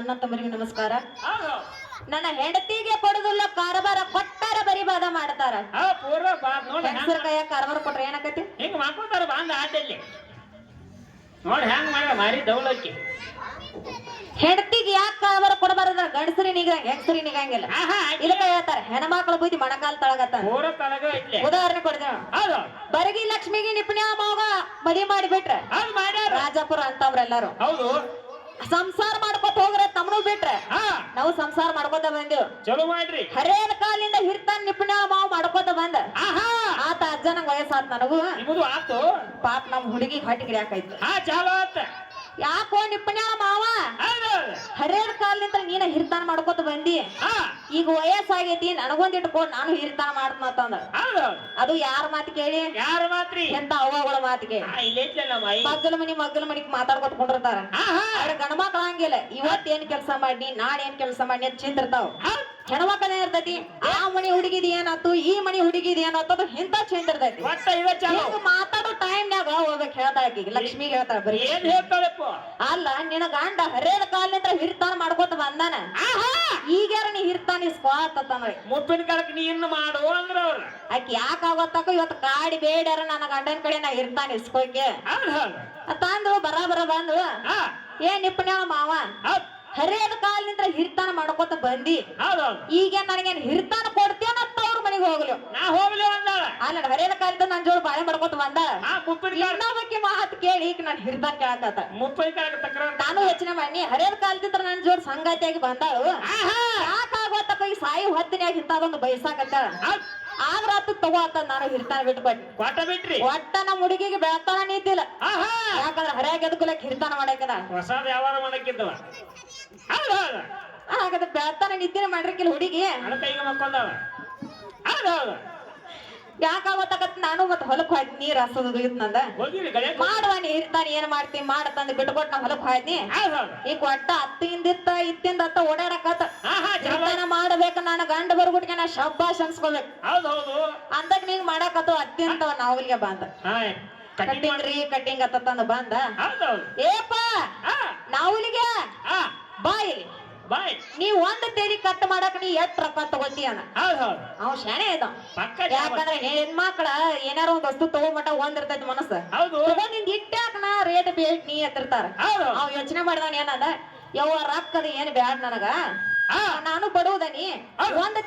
ಅಣ್ಣ ತಮ್ಮರಿಗೆ ನಮಸ್ಕಾರ. ಹೌದು ನನ್ನ ಹೆಂಡತಿಗೆ ಕೊಡುದಿಲ್ಲ ಕಾರಬಾರ ಕೊಟ್ಟಾರ ಬರಿಬಾದ ಮಾಡ್ತಾರ. ಪೂರ್ವ ಬಾ ನೋಡಿ ಹೆಂಗಸರ ಕೈಯಾಗ ಕಾರಬಾರ ಕೊಟ್ರೆ ಏನಾಕತಿ? ಹಿಂಗ ಮಾಡ್ಕೊತಾರ ಬಾಂದ ಆಟಲ್ಲಿ ನೋಡಿ ಹೆಂಗ್ ಮಾಡ ಮಾರಿ ದೌಲಕ್ಕಿ ಹೆಂಡತಿಗೆ ಯಾಕೆ ಕಾರಬಾರ ಕೊಡಬಾರದ? ಗಂಡಸರಿ ಹೆಂಗಸರಿ ನಿಗಂಗಿಲ್ಲ. ಇದಕ್ಕ ಹೇಳ್ತಾರ ಹೆಣ್ಮಕ್ಳ ಬುದ್ಧಿ ಮಣಕಾಲ್ ತಳಗತ್ತ. ಪೂರ ತಳಗ ಐತ್ಲೆ ಉದಾಹರಣೆ ಕೊಡ್ತೇವೆ. ಹೌದು ಬರಗಿ ಲಕ್ಷ್ಮಿಗೆ ನಿಪುಣ್ಯ ಮಾವ ಮದಿ ಮಾಡಿಬಿಟ್ರೆ ಹೌದು ಮಾಡ್ಯಾರ ರಾಜಾಪುರ ಅಂತವ್ರೆಲ್ಲಾರು ಹೌದು ಸಂಸಾರ ಮಾಡ್ಕೊತ ಹೋಗ್ರ ತಮ್ಮನು ಬಿಟ್ರೆ ನಾವು ಸಂಸಾರ ಮಾಡ್ಕೊತ ಬಂದೇವ್. ಚಲೋ ಮಾಡ್ರಿ ಹರೇದ ಕಾಲಿಂದ ಹಿರ್ತಾನ ನಿಪುಣ್ಯ ಮಾವ ಮಾಡ್ಕೊತ ಬಂದ ಆತ ಅಜ್ಜ ನಂಗ ವಯಸ್ಸಾತ್ ನನಗೂ. ನಿಮ್ಮದು ಆತು ಪಾಪ ನಮ್ ಹುಡುಗಿ ಹೊಟ್ಟಿಗೆ ಯಾಕಾಯ್ತು. ಚಾಲೋ ಆತ ಯಾಕೋ ನಿಪುಣ್ಯ ಮಾವ ಹರೇದ ಕಾಲಿಂದ ನೀನ ಹಿರ್ತಾನ ಮಾಡ್ಕೊತ ಬಂದಿ, ಈಗ ವಯಸ್ಸಾಗೈತಿ ನನಗೊಂದಿಟ್ಟು ಕೊಡ್ ನಾನು ಹಿರ್ತಾನ ಮಾಡ್ತಂದ. ಅದು ಯಾರ ಮಾತು ಕೇಳಿ? ಯಾರ ಮಾತ್ರಿ? ಎಂತ ಅವ್ವಗಳ ಮಾತು ಕೇಳಿ ಮಗ್ಗಲ ಮನಿಗ್ ಮಾತಾಡ್ಕೊತ ಕೊಂಡಿರ್ತಾರ. ಅವ್ರ ಗಂಡ ಮಕ್ಳ ಹಂಗಿಲ್ಲ, ಇವತ್ ಏನ್ ಕೆಲಸ ಮಾಡಿ ನಾಳೆ ಏನ್ ಕೆಲಸ ಮಾಡಿ ಅಂತ ಚಿಂತಿರ್ತಾವ. ಹೆಣ್ಮಕ್ಳ ಇರ್ತೈತಿ ಆ ಮನಿ ಹುಡುಗಿದ್ ಏನಾತು ಈ ಮನಿ ಹುಡುಗಿದ್ ಏನಾತು ಇಂತ ಚಿಂತಿರ್ತೈತಿ. ಮಾತಾಡೋ ಟೈಮ್ನಾಗ ಹೋಗ್ಬೇಕು ಹೇಳ್ತಾಳ ಲಕ್ಷ್ಮಿಗೆ ಹೇಳ್ತಾಳ ಬರೀ ಏನ್ ಹೇಳ್ತಾಳಪ್ಪ ಅಲ್ಲ ನಿನ್ನ ಗಂಡ ಹರೇದ ಕಾಲಿಂದ ಹಿರ್ತಾನ ಮಾಡ್ಕೊತ ಬಂದಾನ, ಈಗ್ಯಾರ ನೀ ಹಿರ್ತಾನ ಇಸ್ಕೋತಂದ್ರೆ ಮುಪ್ಪಿನ ಕಾಲಕ್ಕೆ ನೀ ಇನ್ನು ಮಾಡು ಅಂದ್ರ ಅವ್ರ ಆಕಿ ಯಾಕ ಆಗೋತಕ ಇವತ್ತು ಕಾಡಿ ಬೇಡ್ಯಾರ ನನ್ನ ಗಂಡನ ಕಡೆ ನಾ ಹಿರ್ತಾನ ಇಸ್ಕೋಕೆ ತಂದ್ರು ಬರಾಬರ ಬಂದು ಏನ್ ನಿಪುಣ್ಯ ಮಾವ ಹರೇದ ಕಾಲಿನಿಂದ ಹಿರ್ತಾನ ಮಾಡ್ಕೊತ ಬಂದಿ, ಈಗ ನನಗೇನ್ ಹಿರ್ತಾನ ಕೊಡ್ತೇನ ಅವ್ರ ಮನೆಗೆ ಹೋಗ್ಲಿ ನಾ ಹೋಗ್ಲಿ ಅಂದಾಳ. ಅಲ್ಲ ಹರೇದ ಕಾಲಿಂದ ನನ್ ಜೋಳ ಬಾಳೆ ಮಾಡ್ಕೊತ ಬಂದ ಇನ್ನೊಬ್ಬಕ್ಕೆ ಮಾತು ಕೇಳಿ ಈಗ ನಾನು ಹಿರ್ತಾನ ಕೇಳಕತ್ತ. ಮುಪ್ಪಿನ ಕಾಲಕ್ಕೆ ತಕ್ರಾರ ನಾನು ಯೋಚನೆ ಮಾಡಿ ಹರೇದ ಕಾಲದಿಂದ ನನ್ ಜೋಡ್ ಸಂಗಾತಿಯಾಗಿ ಬಂದಾಳು, ಯಾಕಾಗೋತಕ ಈ ಸಾಯಿ ಹೊತ್ತಿನಾಗ ಇಂಥದೊಂದು ಬಯಸಾಕತ್ತಾಳ. ಆದ್ರ ಆತ ತಗೋತ ನಾನು ಹಿರ್ತಾನ ಬಿಟ್ಕೊಟ್ಟಿ ಕೊಟ್ಟ ಬಿಟ್ರಿ. ಒಟ್ಟ ನಮ್ಮ ಹುಡುಗಿಗೆ ಬೆಳತಾನ ನೀತಿಲ್ಲ, ಯಾಕಂದ್ರೆ ಹರ್ಯಾಗ ಎದ್ಕೊಲಕ್ ಹಿರ್ತಾನ ಮಾಡಾಕದ ಹೊಸದ ಯಾವಾರ ಮಾಡಕ್ಕಿದ್ದವ ಹಾಗಾದ್ರೆ ಬೆಳತಾನ ನಿದ್ದೆ ಮಾಡ್ರಿಕಿಲ್ಲ ಹುಡುಗಿ ಅಣ್ಣ ಕೈಗೆ ಮಕ್ಕೊಂಡವ. ಹೌದೌದು ಯಾಕಾಗತ್ತಕತ್ ನಾನು ಮತ್ ಹೊಲಕ್ ಹೋಯ್ತು ನೀರ್ ಹಸೋದು ಇದ್ ನಂದ ಹೋಗಿರಿ ಮಾಡುವ ನೀ ಹಿರ್ತಾನ ಏನ್ ಮಾಡ್ತೀನಿ ಮಾಡತಂದ್ ಬಿಟ್ಕೊಟ್ ನಾ ಹೊಲಕ್ ಹೋಯ್ನಿ. ಈಗ ಒಟ್ಟ ಇತ್ತಿಂದ ಅತ್ತ ಓಡಾಡಕತ್ತ ಮಾಡ್ಬೇಕ ನಾನು ಗಂಡ ಬರ್ಬಿಟ್ಗೆ ನಾ ಶಬ್ಬಾಶ್ ಅನ್ಸ್ಕೋಬೇಕು. ಹೌದೌದು ಅಂದಾಗ ನೀವ್ ಮಾಡಾಕತ್ತು ಅತ್ತಿಂತವ ನಾವಲ್ಗೆ ಬಂದ ಕಟ್ಟಿಂಗ್ ರೀ ಕಟ್ಟಿಂಗ್ ಅತ್ತಂದ ಬಂದ ಏಪ ನಾವಲಿಗೆ ಬಾ ಇಲ್ಲಿ ಬಾಯ್ ನೀವ್ ಒಂದ್ ತೇಲಿ ಕಟ್ ಮಾಡಕ್ ನೀ ಎಷ್ಟ್ ರೊಕ್ಕ ತಗೋತಿ ಅನ್ನ ಅವ್ ಶಾಣೆ ಇದ. ಯಾಕಂದ್ರೆ ಹೆಣ್ಮಕ್ಳ ಏನಾರ ಒಂದ್ ವಸ್ತು ತಗೋಮಟ ಒಂದಿರ್ತೈತಿ ಮನಸ್ಸು ತಗೊಂಡಿಂದ ಇಟ್ಟಾಕನ ರೇಟ್ ಬೇಟ್ ನೀ ಎತ್ತಿರ್ತಾರ. ಅವ್ ಯೋಚನೆ ಮಾಡಿದಾನ ಏನದ ಯವ್ವ ರೊಕ್ಕದ ಏನ್ ಬ್ಯಾಡ್ ನನಗ ನಾನು ಬಡುವುದನಿ ಒಂದ್